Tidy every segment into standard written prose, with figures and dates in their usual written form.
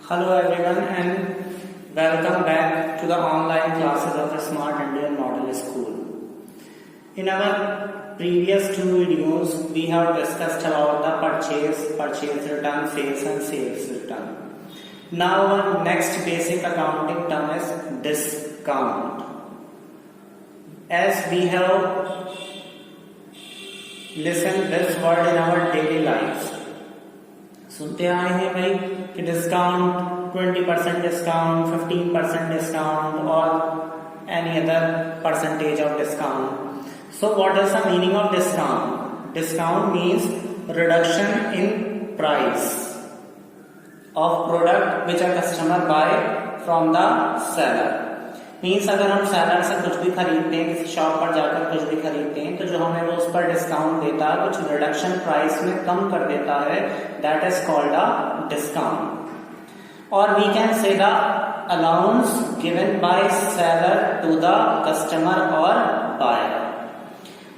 Hello everyone and welcome back to the online classes of the Smart Indian Model School. In our previous two videos, we have discussed about the purchase return, sales and sales return. Now our next basic accounting term is discount. As we have listened this word in our daily lives, सुनते आए हैं भाई कि discount 20% discount 15% discount और any other percentage of discount. So what is the meaning of discount? Discount means reduction in price of product which a customer bye from the seller. Means अगर हम seller से कुछ भी खरीदते हैं, किसी shop पर जाकर कुछ भी खरीदते हैं, तो जो हमें वो उस पर डिस्काउंट देता है, कुछ रिडक्शन प्राइस में कम कर देता है, that is called a discount. और we can say the allowance given by seller to the customer और बायर.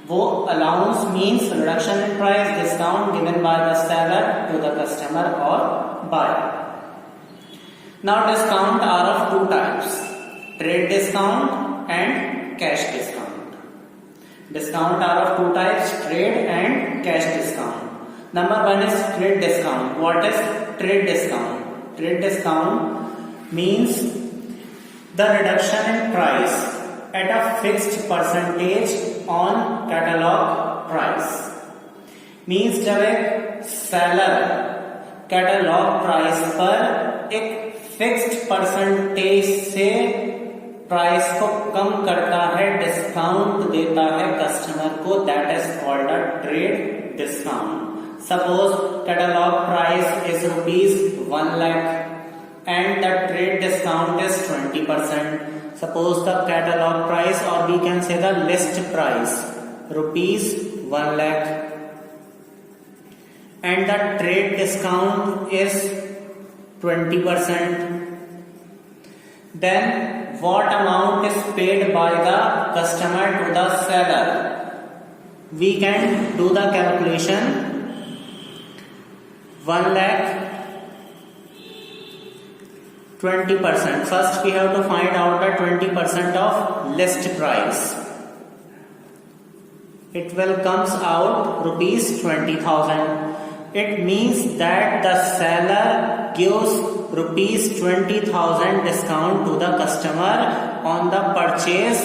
वो allowance means reduction in price, discount given by the seller to the customer और buyer. Now discount are of two types, trade discount and cash discount. Discount are of two types, trade and cash discount. Number one is trade discount. What is trade discount? Trade discount means the reduction in price at a fixed percentage on catalog price. Means जब एक seller catalog price पर एक fixed percentage से price को कम करता है, discount देता है कस्टमर को, that is called a trade discount. Suppose catalogue price is ₹1 lakh and the trade discount is 20%. Suppose the catalogue price और we can say the list price ₹1 lakh and the trade discount is 20%. Then what amount is paid by the customer to the seller? We can do the calculation. 1 lakh 20%. First we have to find out the 20% of list price. It will comes out ₹20,000. It means that the seller gives ₹20,000 discount to the customer on the purchase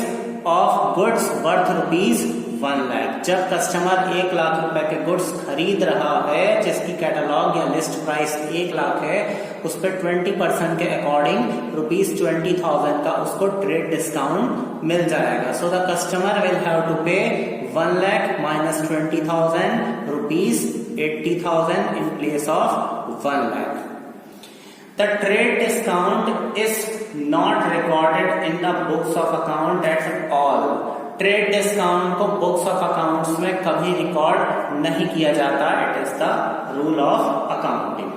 of goods worth ₹1 lakh. जब customer 1 lakh रुपए के goods खरीद रहा है जिसकी catalogue या list price 1 lakh है, उस पर 20% के अकॉर्डिंग ₹20,000 का उसको ट्रेड डिस्काउंट मिल जाएगा. So the customer will have to pay 1 lakh minus 20,000 rupees 80,000 in place of 1 lakh. The trade discount is not recorded in the books of account, that's all. Trade discount को books of accounts में कभी record नहीं किया जाता. It is the rule of accounting.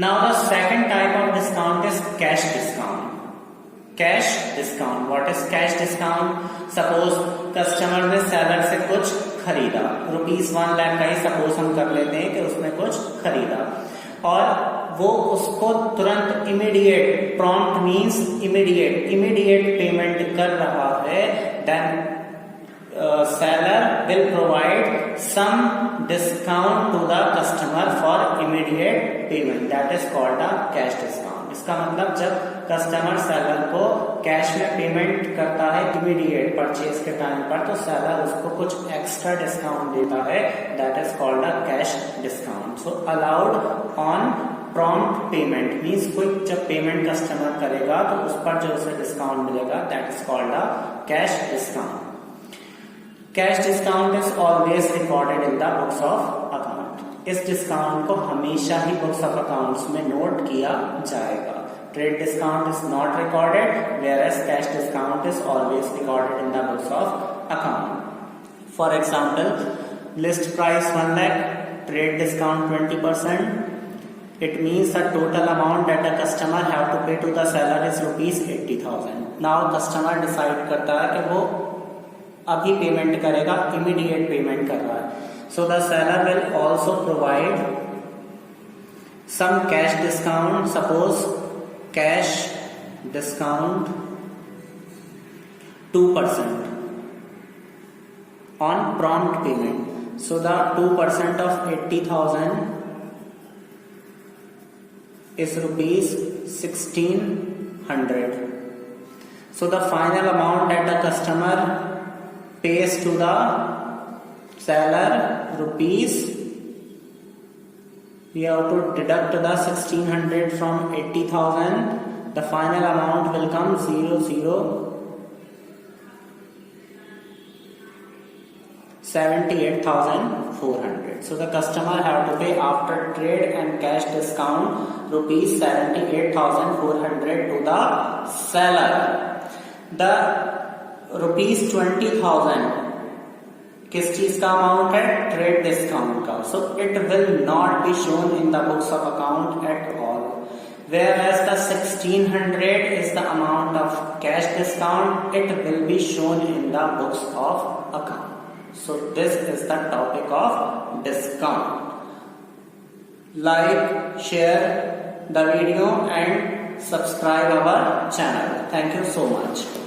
Now the second type of discount is cash discount. Cash discount. What is cash discount? Suppose customer ने seller से कुछ खरीदा, ₹1 lakh का ही सपोज हम कर लेते हैं कि उसने कुछ खरीदा और वो उसको तुरंत immediate, prompt means immediate payment कर रहा है, then seller will provide some discount to the customer for immediate payment. That is called a cash discount. इसका मतलब जब कस्टमर सेलर को कैश में पेमेंट करता है इमीडिएट परचेज के टाइम पर, तो सेलर उसको कुछ एक्स्ट्रा डिस्काउंट देता है, that is called a cash discount. So allowed on prompt payment means quick जब पेमेंट कस्टमर करेगा तो उस पर जो उसे डिस्काउंट मिलेगा, that is called a cash discount. Cash discount is always recorded in the books of account. इस discount को हमेशा ही बुक्स ऑफ अकाउंट्स में नोट किया जाएगा. Trade discount is not recorded, whereas cash discount is always recorded in the books of account. For example, list price 1 lakh, trade discount 20%. It means the total amount that the customer have to pay to the seller is ₹80,000. Now customer decide करता है कि वो अभी payment करेगा, immediate payment कर रहा है. So the seller will also provide some cash discount, suppose cash discount 2% on prompt payment. So the 2% of 80,000 is rupees 1600. So the final amount that the customer pays to the seller rupees, we have to deduct the 1600 from 80,000. The final amount will come 78,400. So the customer have to pay after trade and cash discount rupees 78,400 to the seller. The rupees 20,000 किस चीज का amount है? Trade discount का. So it will not be shown in the books of account at all. Whereas the 1600 is the amount of cash discount, it will be shown in the books of account. So this is the topic of discount. Like, share the video and subscribe our channel. Thank you so much.